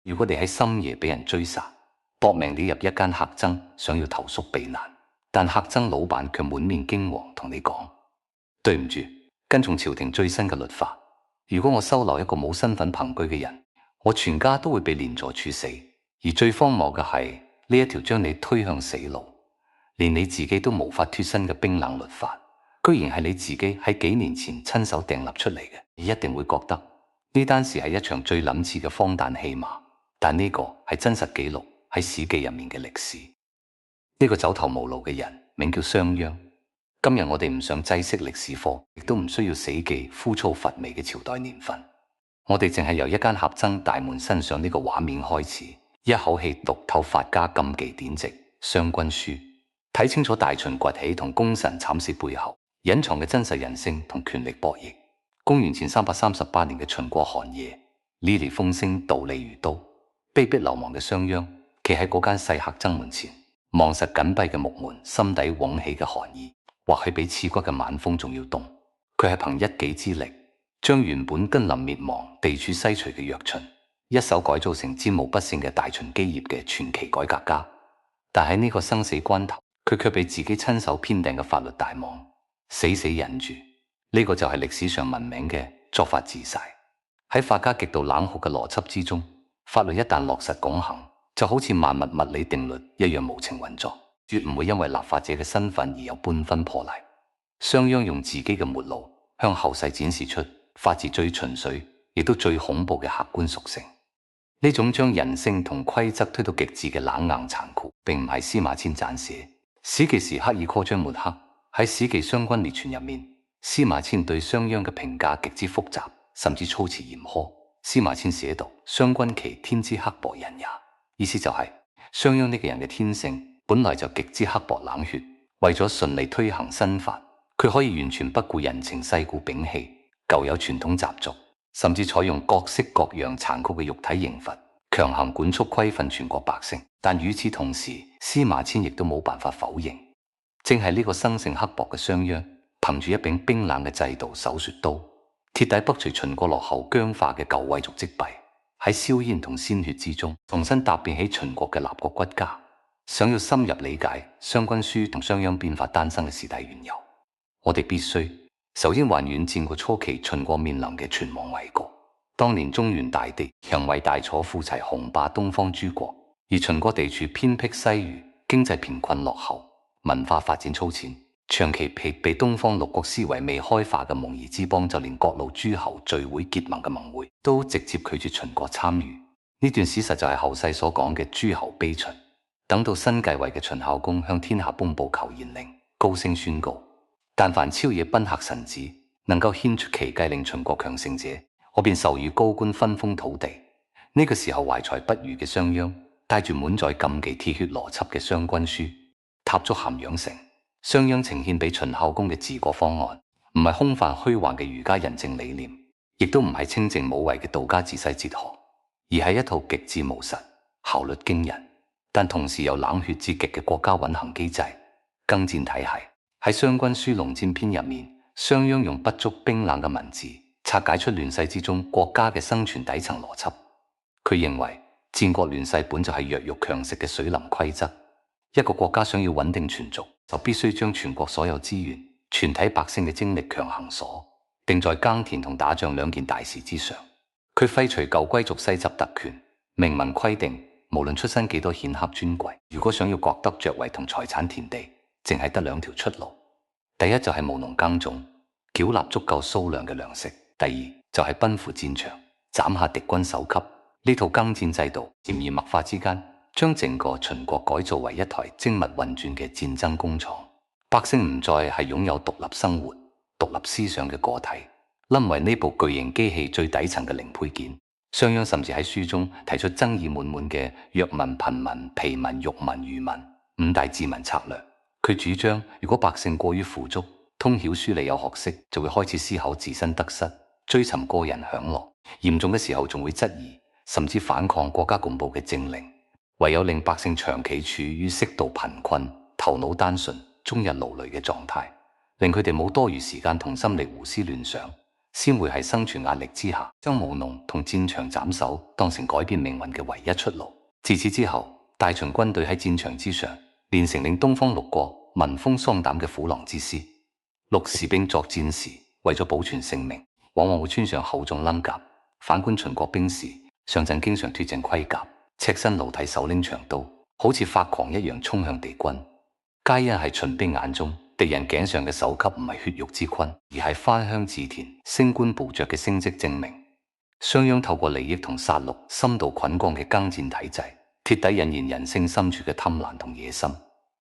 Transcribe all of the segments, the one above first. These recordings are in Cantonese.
如果你喺深夜俾人追殺，搏命地入一間客僧，想要投宿避難，但客僧老闆卻滿面驚惶同你講：對唔住，跟從朝廷最新嘅律法，如果我收留一個冇身份憑據嘅人，我全家都會被連坐處死。而最荒謬嘅係呢一條將你推向死路，連你自己都無法脫身嘅冰冷律法，居然係你自己喺幾年前親手訂立出嚟嘅。你一定會覺得呢單事係一場最諷刺嘅荒誕戲碼，但呢個係真實記錄喺史記入面嘅歷史。呢個走投無路嘅人名叫商鞅。今日我哋唔想擠釋歷史課，亦都唔需要死記枯燥乏味嘅朝代年份，我哋淨係由一間客僧大門身上呢個畫面開始，一口氣讀透法家禁忌典籍《商君書》，睇清楚大秦崛起同功臣慘死背後隱藏嘅真實人性同權力博弈。公元前338年嘅秦國寒夜，雷厲風聲，道理如刀，被逼流亡嘅商鞅企喺嗰間細客僧門前，望實緊閉嘅木門，心底湧起嘅寒意，或許比刺骨嘅晚風仲要凍。佢係憑一己之力，將原本瀕臨滅亡、地處西陲嘅弱秦，一手改造成戰無不勝嘅大秦基業嘅傳奇改革家。但喺呢個生死關頭，佢卻被自己親手編訂嘅法律大網死死忍住。呢個就係歷史上聞名嘅作法自裁。喺法家極度冷酷嘅邏輯之中，法律一旦落實拱行，就好似萬物物理定律一樣無情運作，絕唔會因為立法者嘅身份而有半分破例。商鞅用自己嘅末路向後世展示出法治最純粹亦都最恐怖嘅客觀屬性。呢種將人性同規則推到極致嘅冷硬殘酷，並唔係司馬遷撰寫，史記時刻意擴張抹黑。喺史記商君列傳入面，司馬遷對商鞅嘅評價極之複雜，甚至措辭嚴苛。司馬遷寫道：商君其天之刻薄人也，意思就係商鞅呢個人嘅天性本來就極之刻薄冷血，為咗順利推行新法，佢可以完全不顧人情世故，摒棄舊有傳統習俗，甚至採用各式各樣殘酷嘅肉體刑罰，強行管束規訓全國百姓。但與此同時，司馬遷亦都冇辦法否認，正係呢個生性刻薄嘅商鞅，憑住一柄冰冷嘅制度手術刀，徹底剝除秦國落後僵化嘅舊貴族積弊，喺硝煙同鮮血之中重新搭建起秦國嘅立國骨架。想要深入理解《商君書》同商鞅變法誕生嘅時代緣由，我哋必須首先還原戰國初期秦國面臨嘅存亡危局。當年中原大地強為大楚富齊雄霸東方諸國，而秦國地處偏僻西隅，經濟貧困落後，文化發展粗淺，長期被東方六國視為未開化嘅蒙夷之邦，就連各路諸侯聚會結盟嘅盟會都直接拒絕秦國參與。呢段史實就係後世所講嘅諸侯悲秦。等到新繼位嘅秦孝公向天下頒布求賢令，高聲宣告：但凡朝野賓客臣子能夠獻出奇計令秦國強盛者，我便授予高官分封土地。呢個時候懷才不遇嘅商鞅，帶住滿載禁忌鐵血邏輯嘅《商君書》，踏足咸陽城。商鞅呈獻俾秦孝公嘅治國方案，唔係空泛虛幻嘅儒家仁政理念，亦都唔係清靜無為嘅道家治世哲學，而係一套極致務實、效率驚人，但同時又冷血至極嘅國家運行機制——耕戰體系。喺《商君書·農戰篇》入面，商鞅用不足冰冷嘅文字，拆解出亂世之中國家嘅生存底層邏輯。佢認為戰國亂世本就係弱肉強食嘅水林規則，一個國家想要穩定存續，就必須將全國所有資源、全體百姓嘅精力強行鎖定在耕田同打仗兩件大事之上。佢廢除舊貴族世襲特權，明文規定無論出身幾多顯赫尊貴，如果想要獲得爵位同財產田地，淨係得兩條出路。第一就係務農耕種，繳納足夠數量嘅糧食；第二就係奔赴戰場，斬下敵軍首級。呢套耕戰制度潛移默化之間，將整個秦國改造為一台精密運轉嘅戰爭工廠。百姓唔再係擁有獨立生活、獨立思想嘅個體，淪為呢部巨型機器最底層嘅零配件。商鞅甚至喺書中提出爭議滿滿嘅弱民、貧民、疲民、辱民、愚民五大治民策略。佢主張，如果百姓過於富足、通曉書理有學識，就會開始思考自身得失，追尋個人享樂，嚴重嘅時候仲會質疑甚至反抗國家共布嘅政令。唯有令百姓長期處於適度貧困、頭腦單純、終日勞累嘅狀態，令佢哋冇多餘時間同心力胡思亂想，先會喺生存壓力之下，將務農同戰場斬首當成改變命運嘅唯一出路。自此之後，大秦軍隊喺戰場之上練成令東方六國聞風喪膽嘅虎狼之師。六士兵作戰時，為咗保存性命，往往會穿上厚重冧甲。反觀秦國兵士，上陣經常脫盡盔甲，赤身露體，手拎長刀，好似發狂一樣衝向敵軍。皆因係秦兵眼中，敵人頸上嘅首級唔係血肉之軀，而係翻鄉置田、升官報爵嘅升職證明。商鞅透過利益同殺戮，深度捆綁嘅耕戰體制，徹底引燃人性深處嘅貪婪同野心，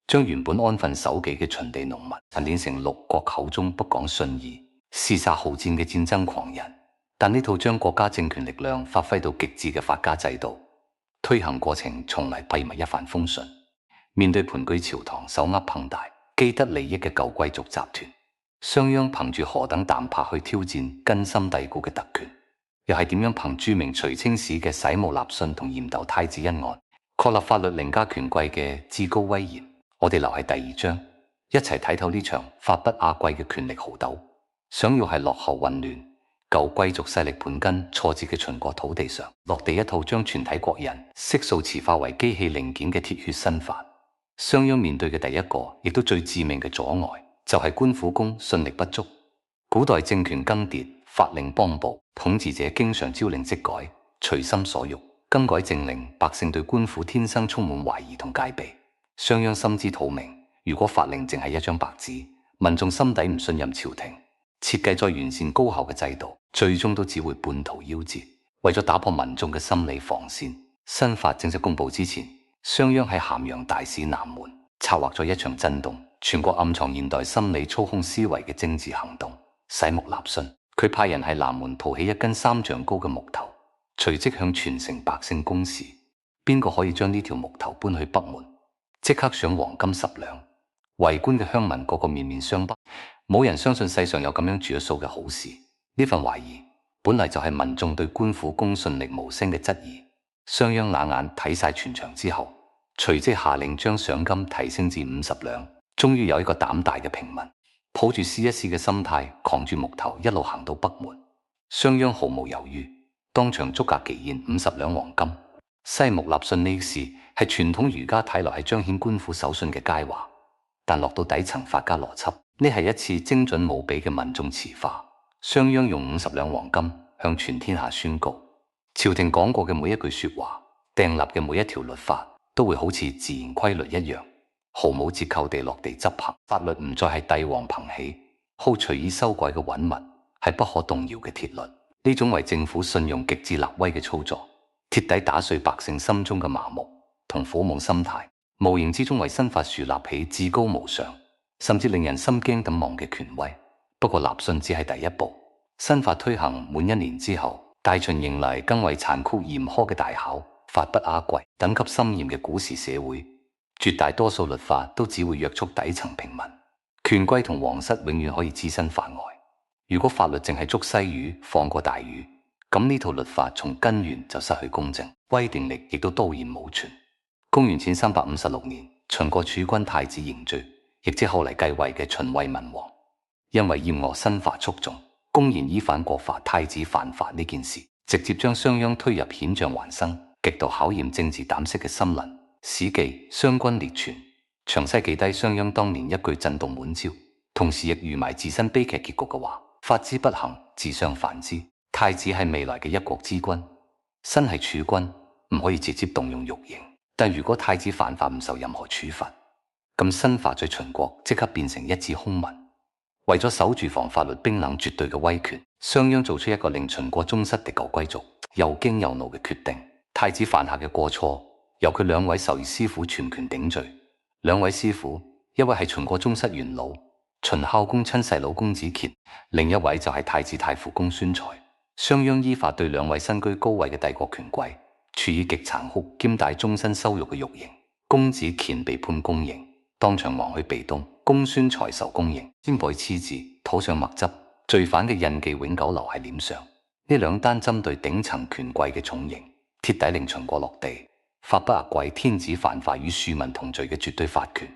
將原本安分守己嘅秦地農民陳練成六國口中不講信義、嗜殺好戰嘅戰爭狂人。但呢套將國家政權力量發揮到極致嘅法家制度，推行過程從嚟並唔係一帆風順。面對盤踞朝堂、手握龐大既得利益嘅舊貴族集團，商鞅憑住何等膽魄去挑戰根深蒂固嘅特權，又係點樣憑著名徐青史嘅洗毛立信同嚴鬥太子一案，確立法律凌駕權貴嘅至高威嚴。我哋留喺第二章，一齊睇透呢場法不亞貴嘅權力豪鬥。想要係落後混亂、舊貴族勢力盤根錯節嘅秦國土地上，落地一套將全體國人悉數磁化為機器零件嘅鐵血新法。商鞅面對嘅第一個，亦都最致命嘅阻礙，就係官府公信力不足。古代政權更迭，法令邦布，統治者經常朝令夕改，隨心所欲更改政令，百姓對官府天生充滿懷疑同戒備。商鞅心知肚明，如果法令淨係一張白紙，民眾心底唔信任朝廷，設計再完善高效嘅制度，最終都只會半途夭折。為咗打破民眾嘅心理防線，新法正式公布之前，商鞅喺咸陽大使南門策劃咗一場震動全國暗藏現代心理操控思維嘅政治行動。洗木立信，佢派人喺南門鋪起一根3丈高嘅木頭，隨即向全城百姓公示，邊個可以將呢條木頭搬去北門，即刻賞黃金10兩。圍觀嘅鄉民個個面面相覷，冇人相信世上有咁樣住咗數嘅好事。呢份懷疑本嚟就係民眾對官府公信力無聲嘅質疑。商鞅冷眼睇晒全場之後，隨即下令將賞金提升至50兩。終於有一個膽大嘅平民，抱住試一試嘅心態，扛住木頭一路行到北門。商鞅毫無猶豫，當場足額期現50兩黃金。西木立信呢事係傳統儒家睇來係彰顯官府守信嘅佳話，但落到底層法家邏輯，呢係一次精準無比嘅民眾磁化。商鞅用50兩黃金向全天下宣告，朝廷講過嘅每一句說話，訂立嘅每一條律法，都會好似自然規律一樣，毫無折扣地落地執行。法律唔再係帝王憑起，好隨意修改嘅穩物，係不可動搖嘅鐵律。呢種為政府信用極致立威嘅操作，徹底打碎百姓心中嘅麻木同苦悶心態，無形之中為新法樹立起至高無上，甚至令人心驚膽妄嘅權威。不過立信只係第一步，新法推行滿1年之後，大秦迎嚟更為殘酷嚴苛嘅大考。法不亞貴、等級森嚴嘅古時社會，絕大多數律法都只會約束底層平民，權貴同皇室永遠可以置身法外。如果法律淨係捉西魚放過大魚，咁呢套律法從根源就失去公正，威定力亦都蕩然無存。公元前356年，秦國儲君太子嬴罪，亦即後嚟繼位嘅秦惠文王，因為厭惡新法蓄眾，公然依反國法，太子犯法呢件事，直接將商鞅推入險象環生、極度考驗政治膽識嘅森林。《史記·商君列傳》詳細記低商鞅當年一句震動滿朝，同時亦預埋自身悲劇結局嘅話：法之不行，自相反之。太子係未來嘅一國之君，身係儲君，唔可以直接動用肉刑。但如果太子犯法唔受任何處罰，咁新法在秦國即刻變成一紙空文。為咗守住防法律冰冷絕對嘅威權，商鞅做出一個令秦國終失的舊貴族又驚又怒嘅決定。太子犯下嘅過錯，由佢2位授業師傅全權頂罪。2位師傅，一位係秦國宗室元老秦孝公親細佬公子虔，另一位就係太子太傅公孫瓒。商鞅依法對2位身居高位嘅帝國權貴處以極殘酷兼帶終身羞辱嘅獄刑。公子虔被判宮刑，當場亡去壁東；公孫瓒受宮刑，先蓋黐字，塗上墨汁，罪犯嘅印記永久留喺臉上。呢2單針對頂層權貴嘅重刑，徹底令秦國落地。法不亞貴，天子犯法與庶民同罪嘅絕對法權。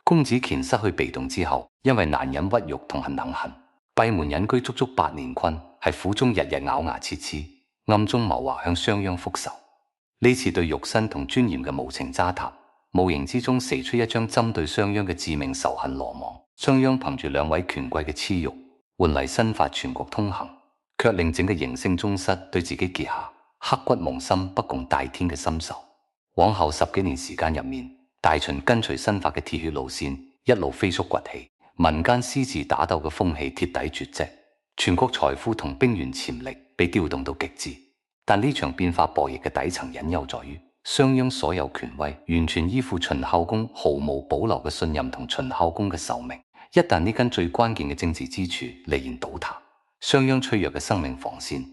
公子虔失去被動之後，因為難忍屈辱，痛恨冷恨，閉門隱居足足8年坤，係苦中日日咬牙切齒，暗中謀劃向商鞅復仇。呢次對肉身同尊嚴嘅無情渣沓，無形之中射出一張針對商鞅嘅致命仇恨羅網。商鞅憑住兩位權貴嘅恥辱，換嚟新法全國通行，卻令整個營聖宗室對自己結下刻骨銘心、不共戴天嘅深仇。往後10幾年時間入面，大秦跟隨新法嘅鐵血路線一路飛速崛起，民間私自打鬥嘅風氣徹底絕跡，全國財富同兵員潛力被調動到極致。但呢場變化博弈嘅底層隱憂在於，商鞅所有權威完全依附秦孝公毫無保留嘅信任同秦孝公嘅受命。一旦呢根最關鍵嘅政治支柱離然倒塌，商鞅脆弱嘅生命防線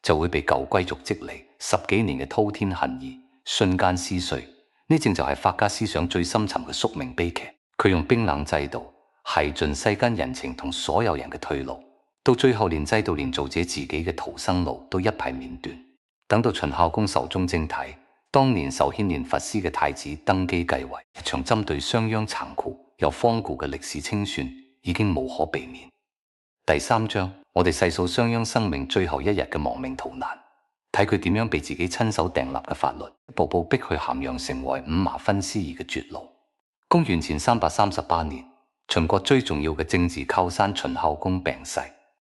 就會被舊貴族積累10幾年嘅滔天恨意瞬間撕碎。呢正就係法家思想最深沉嘅宿命悲劇。佢用冰冷制度係盡世間人情同所有人嘅退路，到最後連制度連做者自己嘅逃生路都一敗免斷。等到秦孝公壽終正寢，當年受牽連佛師嘅太子登基繼位，一場針對商鞅殘酷又荒古嘅歷史清算已經無可避免。第3章，我哋細數商鞅生命最後一日嘅亡命逃難，睇佢點樣被自己親手訂立嘅法律一步步逼去咸陽成為五麻分屍兒嘅絕路。公元前338年，秦國最重要嘅政治靠山秦孝公病逝。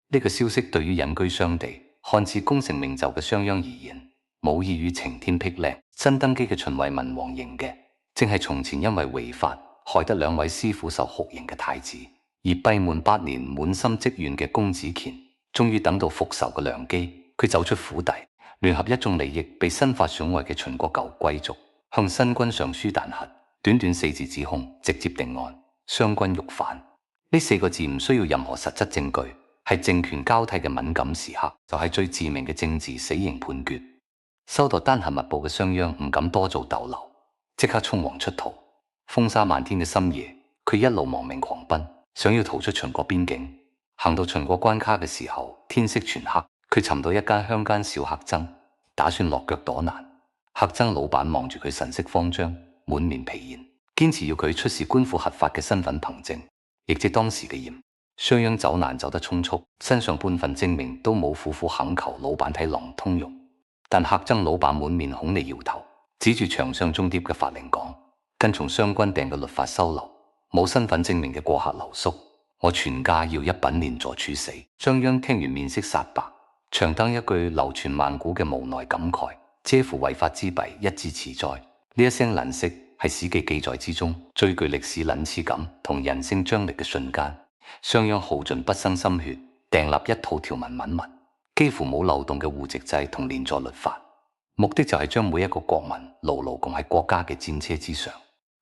呢個消息對於隱居商地、看似功成名就嘅商鞅而言，無異於晴天霹靂。新登基嘅秦惠文王迎嘅，正係從前因為違法害得2位師傅受酷刑嘅太子，而閉門8年滿心積怨嘅公子虔，終於等到復仇嘅良機。佢走出府邸，聯合一眾利益被新法損毀嘅秦國舊貴族，向新君上書彈劾。短短4字指控，直接定案，商君欲反。呢4個字唔需要任何實質證據，係政權交替嘅敏感時刻，就係最致命嘅政治死刑判決。收到單行密報嘅商鞅唔敢多做逗留，即刻匆忙出逃。風沙漫天嘅深夜，佢一路亡命狂奔，想要逃出秦國邊境。行到秦國關卡嘅時候，天色全黑。佢尋到一間鄉間小客棧，打算落腳躲難。客棧老闆望住佢神色慌張，滿面疲憊，堅持要佢出示官府核發嘅身份憑證，亦即當時嘅鹽。商鞅走難走得匆促，身上半份證明都冇，苦苦懇求老闆睇郎通用。但客棧老闆滿面恐厲搖頭，指住牆上中貼嘅法令講：跟從商君訂嘅律法收留，冇身份證明嘅過客留宿，我全家要一品連坐處死。商鞅聽完面色煞白，長登一句流傳萬古嘅無奈感慨：嗟乎違法之弊，一之始哉！呢一聲吝嗇係史記記載之中最具歷史諷刺感同人性張力嘅瞬間。商鞅耗盡畢生心血，訂立一套條文文幾乎冇漏洞嘅戶籍制同連坐律法，目的就係將每一個國民牢牢共喺國家嘅戰車之上。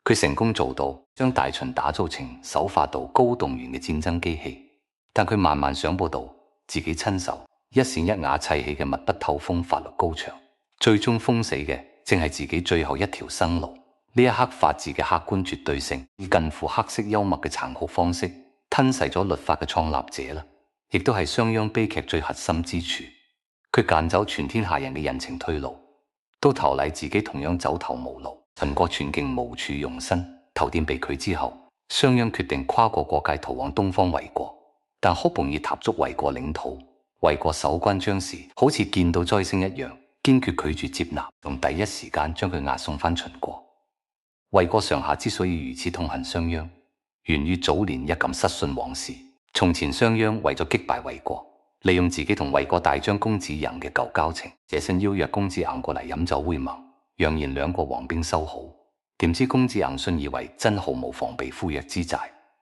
佢成功做到將大秦打造成手化到高動員嘅戰爭機器，但佢萬萬想不到自己親手一線一瓦砌起嘅密不透風法律高牆，最終封死嘅正係自己最後一條生路。呢一刻法治嘅客觀絕對性，以近乎黑色幽默嘅殘酷方式吞噬咗律法嘅創立者啦，亦都係商鞅悲劇最核心之處。佢揀走全天下人嘅人情退路，到頭嚟自己同樣走投無路。秦國全境無處容身，頭店被拒之後，商鞅決定跨過國界逃往東方衛國，但好不容易踏足衛國領土，衛國守軍張氏好似見到災星一樣，堅決拒絕接納，同第一時間將佢押送返秦國。衛國上下之所以如此痛恨商鞅，源於早年一感失信往事。從前商鞅為咗擊敗衛國，利用自己同衛國大將公子郢嘅舊交情，借身邀約公子郢過嚟飲酒會盟，揚言兩國黃兵修好。點知公子郢信以為真毫無防備赴約之債，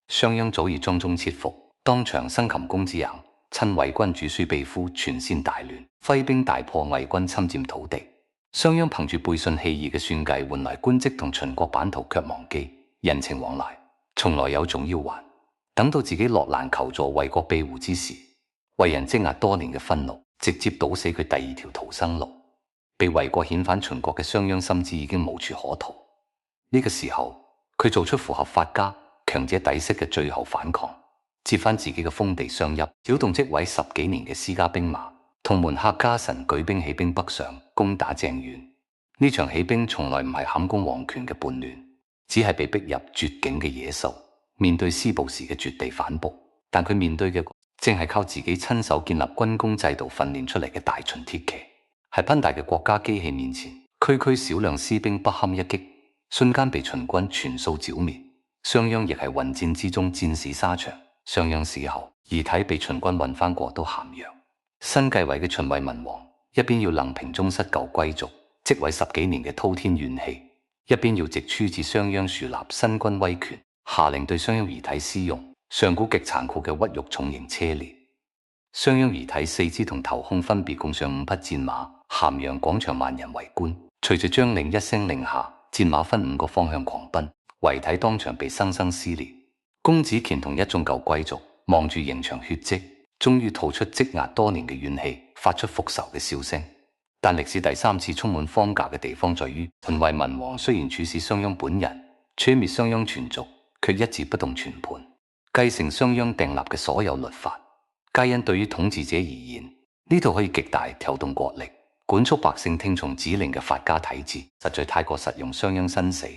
商鞅早已莊中切腹，當場生擒公子郢，趁衛軍主帥被俘，全線大亂，揮兵大破衛軍侵佔土地。商鞅憑住背信棄義嘅算計換來官職同秦國版圖，卻忘記人情往來從來有種要還。等到自己落難求助衛國庇護之時，為人積壓多年嘅憤怒直接堵死佢第2條逃生路。被衛國遣返秦國嘅商鞅深知已經無處可逃。呢個時候，佢做出符合法家強者底色嘅最後反抗，接返自己嘅封地商邑，擾動積位10幾年嘅私家兵馬，同門客家臣舉兵起兵北上，攻打鄭縣。呢場起兵從來唔係坎公皇權嘅叛亂，只係被逼入絕境嘅野獸。面對施暴時嘅絕地反撲，但佢面對嘅正係靠自己親手建立軍工制度訓練出嚟嘅大秦鐵騎，喺龐大嘅國家機器面前，區區少量士兵不堪一擊，瞬間被秦軍全數剿滅。商鞅亦係混戰之中戰死沙場。商鞅死後，遺體被秦軍運返過都咸陽。新繼位嘅秦惠文王一邊要能平宗室舊貴族積位10幾年嘅滔天怨氣，一邊要藉處置商鞅樹立新軍威權，下令對商鞅遺體施用上古極殘酷嘅屈辱重刑車裂。商鞅遺體四肢同頭胸分別供上5匹戰馬，咸陽廣場萬人圍觀。隨着將領一聲令下，戰馬分5個方向狂奔，遺體當場被生生撕裂。公子虔同一眾舊貴族望住刑場血跡，終於吐出積壓多年嘅怨氣，發出復仇嘅笑聲。但歷史第3次充滿荒蕪嘅地方在於，秦惠文王雖然處死商鞅本人，摧滅商鞅全族，卻一字不動全盤，繼承商鞅訂立嘅所有律法。皆因對於統治者而言，呢套可以極大挑動國力、管束百姓聽從指令嘅法家體制，實在太過實用商鞅身死。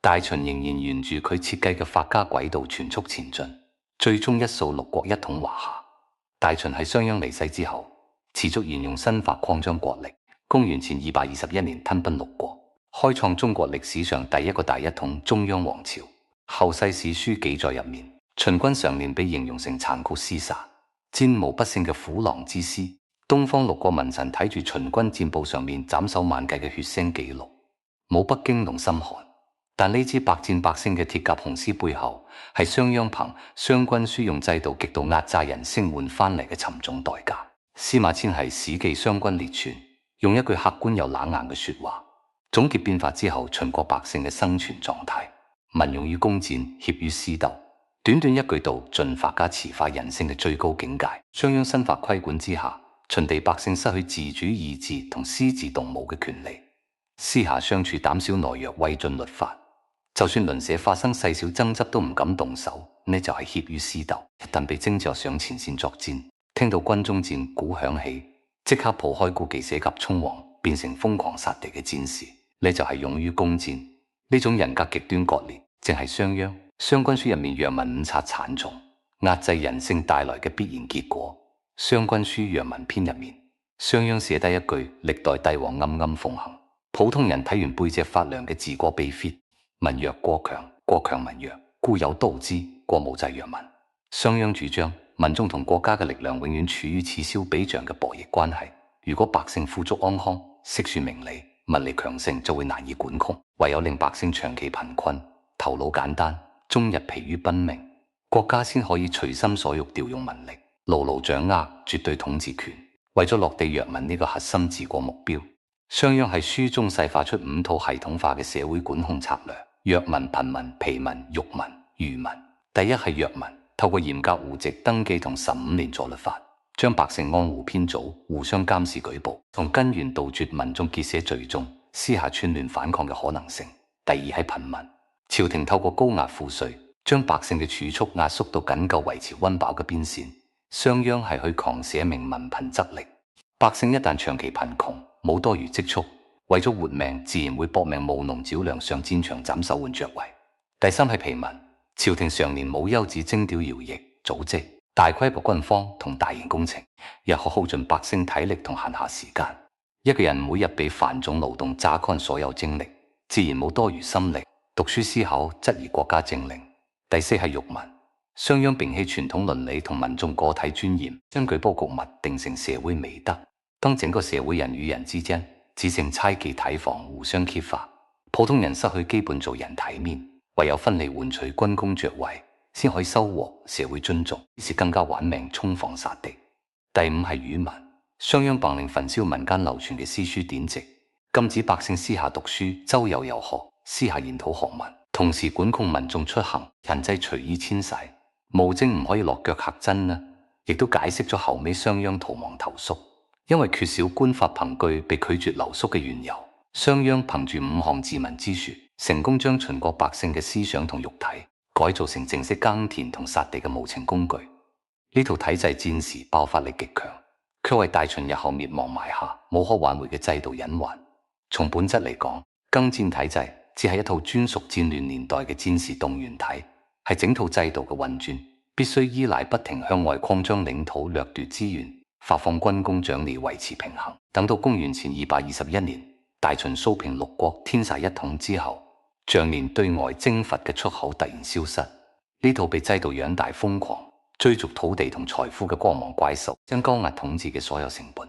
大秦仍然沿住佢設計嘅法家軌道全速前進，最終一掃六國，一統華夏。大秦喺商鞅離世之後，持續沿用新法擴張國力。公元前221年吞併六國，開創中國歷史上第一個大一統中央王朝。後世史書記載入面，秦軍常年被形容成殘酷廝殺、戰無不勝嘅虎狼之師。東方六國文臣睇住秦軍戰報上面斬首萬計嘅血腥記錄，冇不驚同心寒。但呢支百戰百勝嘅鐵甲雄獅背後，係商鞅憑商軍書用制度極度壓榨人性換翻嚟嘅沉重代價。司馬遷係《史記·商軍列傳》，用一句客觀又冷硬嘅說話，總結變法之後秦國百姓嘅生存狀態：民勇於攻戰，怯於私鬥。短短一句道盡法家辭化人性嘅最高境界。商鞅新法規管之下，秦地百姓失去自主意志同私自動武嘅權利，私下相處，膽小懦弱，畏盡律法。就算鄰舍發生細小爭執都唔敢動手，呢就係怯於私鬥。一旦被徵召上前線作戰，聽到軍中戰鼓響起，即刻抱開顧忌，捨甲充王，變成瘋狂殺敵嘅戰士，呢就係勇於攻戰。呢種人格極端割裂，正係商鞅《商軍書》入面讓民五察慘重壓制人性帶來嘅必然結果。《商軍書·讓民篇》入面，商鞅寫低一句歷代帝王暗暗奉行，普通人睇完背脊發涼嘅治國秘訣：民弱國強，國強民弱，故有道之國無制讓民。商鞅主張民眾同國家嘅力量永遠處於此消彼長嘅博弈關係。如果百姓富足安康、悉數明理，民力強盛就會難以管控。唯有令百姓長期貧困、頭腦簡單、終日疲於奔命，國家先可以隨心所欲調用民力，牢牢掌握絕對統治權。為咗落地讓民呢個核心治國目標，商鞅喺書中細化出5套系統化嘅社會管控策略：弱民、貧民、疲民、辱民、愚民。第一係弱民，透過嚴格戶籍登記同15年助律法，將百姓按戶編組，互相監視舉報，從根源杜絕民眾結社聚眾、私下串聯反抗嘅可能性。第二係貧民，朝廷透過高壓賦稅，將百姓嘅儲蓄壓縮到僅夠維持溫飽嘅邊線。商鞅係去狂寫明民貧則力，百姓一旦長期貧窮，冇多餘積蓄，為咗活命，自然會搏命務農剿糧，上戰場斬首換爵位。第三係疲民，朝廷常年冇休止徵調徭役，組織大規模軍荒同大型工程，日耗盡百姓體力同閒暇時間。一個人每日被繁重勞動榨乾所有精力，自然冇多餘心力讀書思考，質疑國家政令。第四係辱民，商鞅摒棄傳統倫理同民眾個體尊嚴，將舉報告密定成社會美德。當整個社會人與人之間只剩猜忌提防，互相揭發，普通人失去基本做人體面，唯有分利換取軍功爵位，先可以收穫社會尊重，於是更加玩命衝鋒殺敵。第五係愚民，商鞅頒令焚燒民間流傳嘅詩書典籍，禁止百姓私下讀書、周遊遊學、私下研討學問，同時管控民眾出行，人際隨意遷徙。無證唔可以落腳客真呢，亦都解釋咗後尾商鞅逃亡投宿，因為缺少官法憑據被拒絕留宿嘅緣由。商鞅憑住5項治民之說，成功將秦國百姓嘅思想同肉體改造成淨式耕田同殺地嘅無情工具。呢套體制戰時爆發力極強，卻為大秦日後滅亡埋下無可挽回嘅制度隱患。從本質嚟講，耕戰體制只係一套專屬戰亂年代嘅戰時動員體，係整套制度嘅運轉，必須依賴不停向外擴張領土、掠奪資源、發放軍功獎勵維持平衡。等到公元前221年，大秦蘇平六國天下一統之後，像年對外征伐嘅出口突然消失，呢套被制度養大、瘋狂追逐土地同財富嘅光芒怪獸，將高壓統治嘅所有成本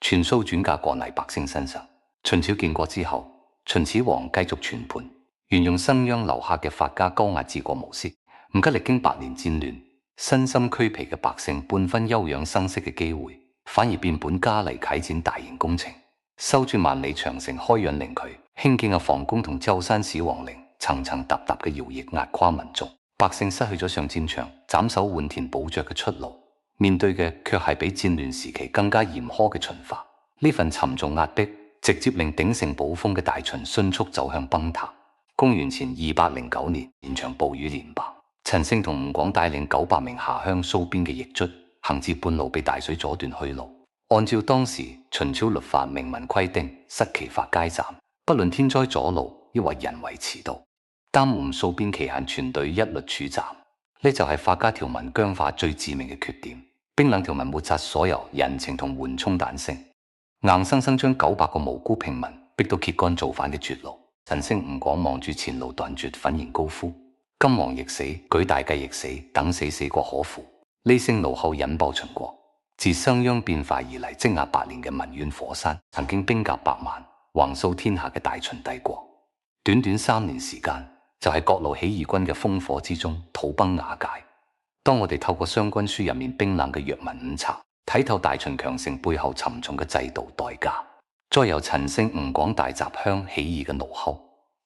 全數轉嫁過黎百姓身上。秦朝建國之後，秦始皇繼續全盤沿用商鞅留下嘅法家高壓治國模式，唔給歷經百年戰亂、身心俱疲嘅百姓半分休養生息嘅機會，反而變本加厲啟展大型工程，修築萬里長城、開養靈渠、興建嘅皇宮同舟山始皇陵，層層疊疊嘅徭役壓垮民眾，百姓失去咗上戰場斬首換田保障嘅出路，面對嘅卻係比戰亂時期更加嚴苛嘅秦法。呢份沉重壓迫直接令鼎盛寶峰嘅大秦迅速走向崩塌。公元前209年，連場暴雨連爆，陳勝同吳廣帶領900名下鄉蘇邊嘅驛卒，行至半路被大水阻斷去路。按照當時秦朝律法明文規定，失其法皆斬，不論天災阻路，抑或人為遲到，耽誤蘇邊期限，全隊一律處斬。呢就係法家條文僵化最致命嘅缺點。冰冷條文抹殺所有人情同緩衝彈性，硬生生將900個無辜平民逼到揭竿造反嘅絕路。陳勝吳廣望住前路斷絕，憤然高呼：今王亦死，舉大計亦死，等死死過可乎？呢聲怒吼引爆秦國自商鞅變法以嚟積壓百年嘅民怨火山，曾經兵甲百萬、橫掃天下嘅大秦帝國，短短3年時間，就喺各路起義軍嘅烽火之中土崩瓦解。當我哋透過商君書入面冰冷嘅藥文五策，睇透大秦強盛背後沉重嘅制度代價，再由陳勝吳廣大集鄉起義嘅怒吼，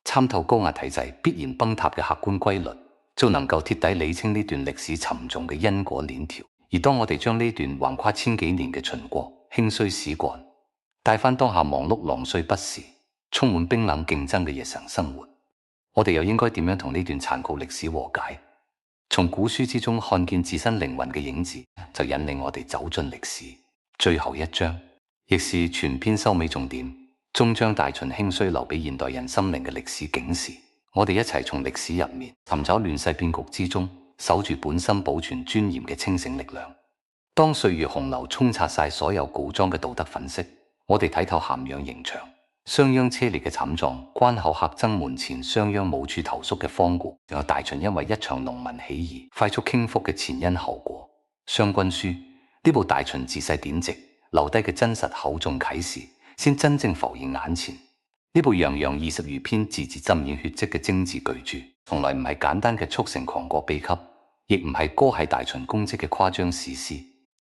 參透高壓體制必然崩塌嘅客觀規律，就能夠徹底理清呢段歷史沉重嘅因果鏈條。而當我哋將呢段橫跨千幾年嘅秦國興衰史幹帶翻當下忙碌狼狽不時、充滿冰冷競爭嘅日常生活，我哋又應該點樣同呢段殘酷歷史和解？從古書之中看見自身靈魂嘅影子，就引領我哋走進歷史。最後一章，亦是全篇收尾重點，終將大秦興衰留俾現代人心靈嘅歷史警示。我哋一齊從歷史入面尋找亂世變局之中守住本心保存尊嚴嘅清醒力量。當歲月洪流沖刷晒所有稿裝嘅道德粉飾，我哋睇透咸陽刑場、商鞅車裂嘅慘狀，關口客爭門前商鞅無處投宿嘅荒蕪，仲有大秦因為一場農民起義快速傾覆嘅前因後果。商君書呢部大秦治世典籍留低嘅真實厚重啟示，先真正浮現眼前。呢部洋洋20餘篇、字字浸染血跡嘅精緻巨著，從來唔係簡單嘅速成狂國秘笈，亦唔係歌係大秦功績嘅誇張史詩。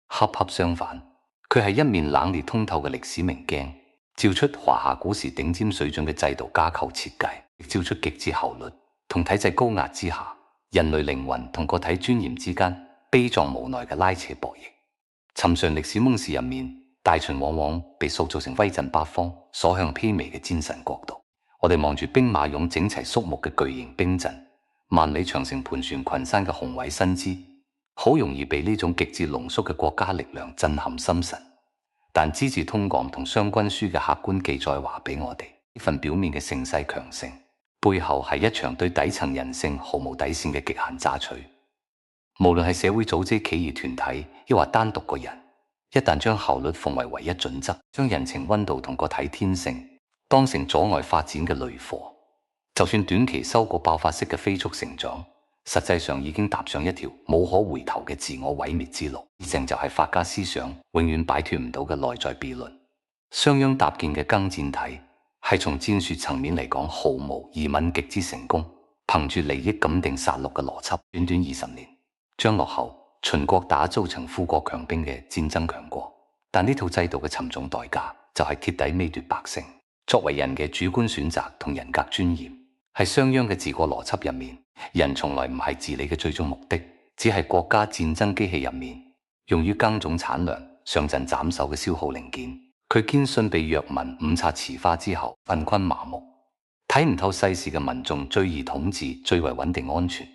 恰恰相反，佢係一面冷冽通透嘅歷史明鏡，照出華夏古時頂尖水準嘅制度架構設計，亦照出極致效率同體制高壓之下，人類靈魂同個體尊嚴之間悲壯無奈嘅拉扯博弈。尋常歷史蒙氏入面，大秦往往被塑造成威震八方、所向披靡嘅戰神國度。我哋望住兵馬俑整齊肅穆嘅巨型兵陣，萬里長城盤旋群山嘅宏偉身姿，好容易被呢種極致濃縮嘅國家力量震撼心神。但《資治通鑑》同《商君書》嘅客觀記載話俾我哋，呢份表面嘅盛世強盛，背後係一場對底層人性毫無底線嘅極限榨取。無論係社會組織、企業團體，抑或單獨個人，一旦將效率奉為唯一準則，將人情溫度同個體天性當成阻礙發展嘅累貨，就算短期收過爆發式嘅飛速成長，實際上已經踏上一條冇可回頭嘅自我毀滅之路。以正就係法家思想永遠擺脫唔到嘅內在悖論。商鞅搭建嘅耕戰體係從戰術層面嚟講毫無疑問極之成功，憑住利益感定殺戮嘅邏輯，短短20年將落後秦國打造成富國強兵嘅戰爭強國。但呢套制度嘅沉重代價就係徹底剝奪百姓作為人嘅主觀選擇同人格尊嚴。喺商鞅嘅治國邏輯入面，人從來唔係治理嘅最終目的，只係國家戰爭機器入面用於耕種產糧、上陣斬首嘅消耗零件。佢堅信被藥文五策辭化之後昏君麻木、睇唔透世事嘅民眾最易統治、最為穩定安全。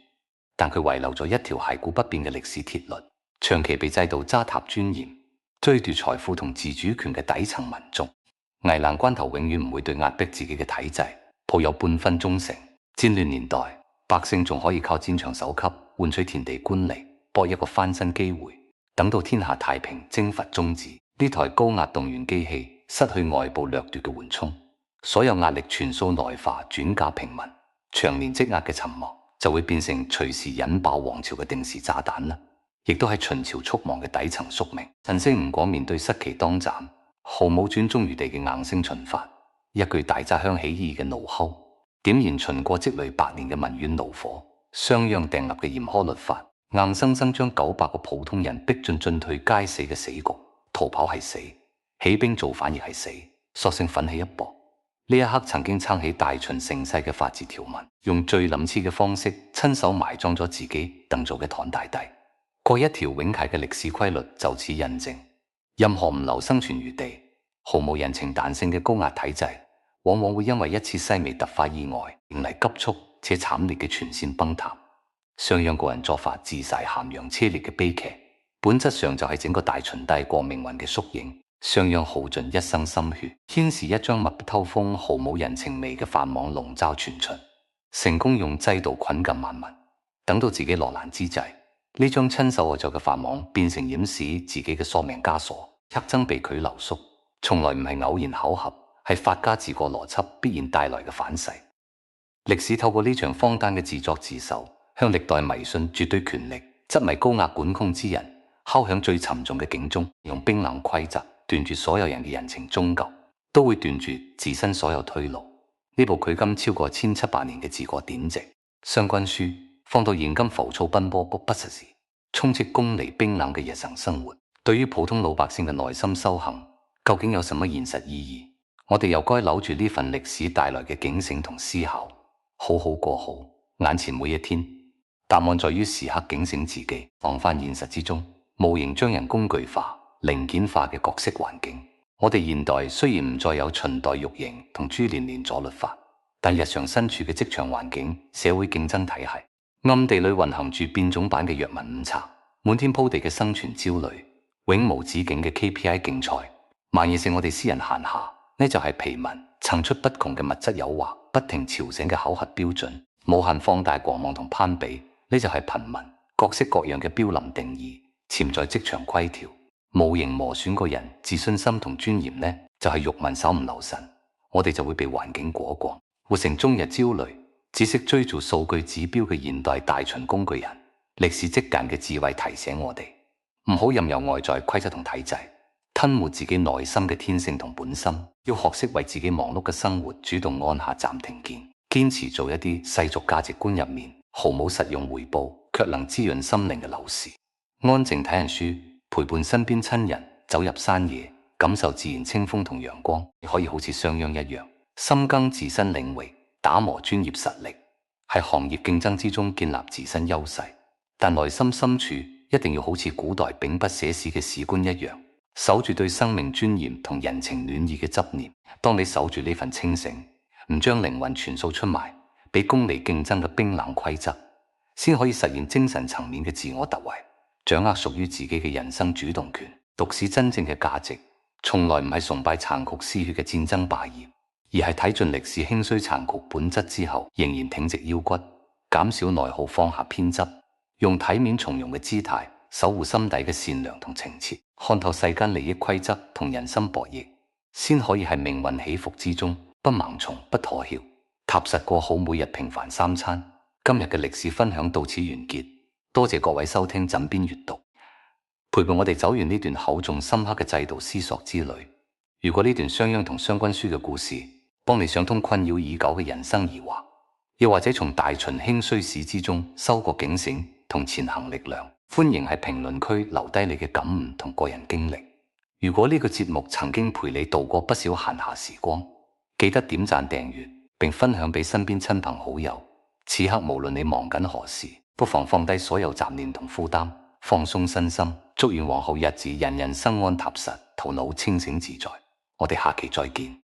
但佢遺留咗一條骸骨不變嘅歷史鐵律，長期被制度糟蹋尊嚴、追奪財富同自主權嘅底層民眾，危難關頭永遠唔會對壓迫自己嘅體制抱有半分忠誠。戰亂年代，百姓仲可以靠戰場首級換取田地官利，搏一個翻身機會。等到天下太平，征伐終止，呢台高壓動員機器失去外部掠奪嘅緩衝，所有壓力全數內化轉嫁平民，長年積壓嘅沉默就會變成隨時引爆王朝嘅定時炸彈啦。亦都係秦朝速亡嘅底層宿命。陳勝吳廣面對失旗當斬，毫無轉忠餘地嘅硬性秦法，一句大扎鄉起義嘅怒吼，點燃秦國積累百年嘅民怨怒火。商鞅訂立嘅嚴苛律法，硬生生將900個普通人逼進進退皆死嘅死局。逃跑係死，起兵造反亦係死，索性奮起一搏。呢一刻曾經撐起大秦盛世嘅法治條文，用最諷刺嘅方式親手埋葬咗自己鄧祖嘅唐大帝。過一條永恆嘅歷史規律就此印證：任何唔留生存餘地、毫無人情彈性嘅高壓體制，往往會因為一次細微突發意外，迎嚟急速且慘烈嘅全線崩塌。商鞅個人作法自噬咸陽車裂嘅悲劇，本質上就係整個大秦帝國命運嘅縮影。商鞅耗盡一生心血，牽涉一張密不透風、毫無人情味嘅法網籠罩全秦，成功用制度捆禁萬民。等到自己落難之際，呢張親手而作嘅法網變成掩飾自己嘅索命枷鎖，黑僧被拒留宿，從來唔係偶然巧合，係法家治國邏輯必然帶來嘅反噬。歷史透過呢場荒誕嘅自作自受，向歷代迷信絕對權力、執迷高壓管控之人敲響最沉重嘅警鐘，用冰冷規則斷絕所有人嘅人情終究，都會斷絕自身所有退路。呢部距今超過1700年嘅治國典籍《商君書》，放到現今浮躁奔波不實時，充斥功利冰冷嘅日常生活，對於普通老百姓嘅內心修行，究竟有什麼現實意義？我哋又該扭住呢份歷史帶來嘅警醒同思考，好好過好眼前每一天。答案在於時刻警醒自己，防範現實之中無形將人工具化、零件化嘅角色環境。我哋現代雖然唔再有秦代肉刑同株連連坐律法，但日常身處嘅職場環境、社會競爭體系，暗地裏運行住變種版嘅藥物誤冊，滿天鋪地嘅生存焦慮，永無止境嘅 KPI 競賽，蔓延成我哋私人閒暇。呢就係疲民層出不窮嘅物質誘惑，不停吵醒嘅考核標準，無限放大狂妄同攀比。呢就係貧民各式各樣嘅標林定義，潛在職場規條，無形磨損個人自信心同尊嚴。呢就係辱民稍唔留神，我哋就會被環境裹過，活成終日焦慮，只識追逐數據指標嘅現代大秦工具人。歷史積澗嘅智慧提醒我哋，唔好任由外在規則同體制吞沒自己內心嘅天性同本心，要學識為自己忙碌嘅生活主動按下暫停鍵，堅持做一啲世俗價值觀入面毫無實用回報卻能滋潤心靈嘅陋事。安靜睇人書，陪伴身邊親人，走入山野，感受自然清風同陽光。你可以好似商鞅一樣，深耕自身領域，打磨專業實力，喺行業競爭之中建立自身優勢。但內心深處一定要好似古代秉筆寫史嘅史官一樣，守住對生命尊嚴同人情暖意嘅執念。當你守住呢份清醒，唔將靈魂全數出賣俾功利競爭嘅冰冷規則，先可以實現精神層面嘅自我突圍，掌握屬於自己嘅人生主動權。獨市真正嘅價值，從來唔係崇拜殘酷嗜血嘅戰爭霸業，而係睇盡歷史興衰殘酷本質之後，仍然挺直腰骨，減少內耗，放下偏執，用體面從容嘅姿態守護心底嘅善良同情切，看透世間利益規則同人心博弈，先可以喺命運起伏之中不盲從不妥協，踏實過好每日平凡三餐。今日嘅歷史分享到此完結，多謝各位收聽枕邊閱讀，陪伴我哋走完呢段厚重深刻嘅制度思索之旅。如果呢段商鞅同商君書嘅故事幫你想通困擾已久嘅人生疑惑，又或者從大秦興衰史之中收穫警醒同前行力量，歡迎喺評論區留低你嘅感悟同個人經歷。如果呢個節目曾經陪你度過不少閒暇時光，記得點讚訂閱並分享俾身邊親朋好友。此刻無論你忙緊何事，不妨放低所有雜念同負擔，放鬆身心。祝願往後日子人人生安踏實，頭腦清醒自在。我哋下期再見。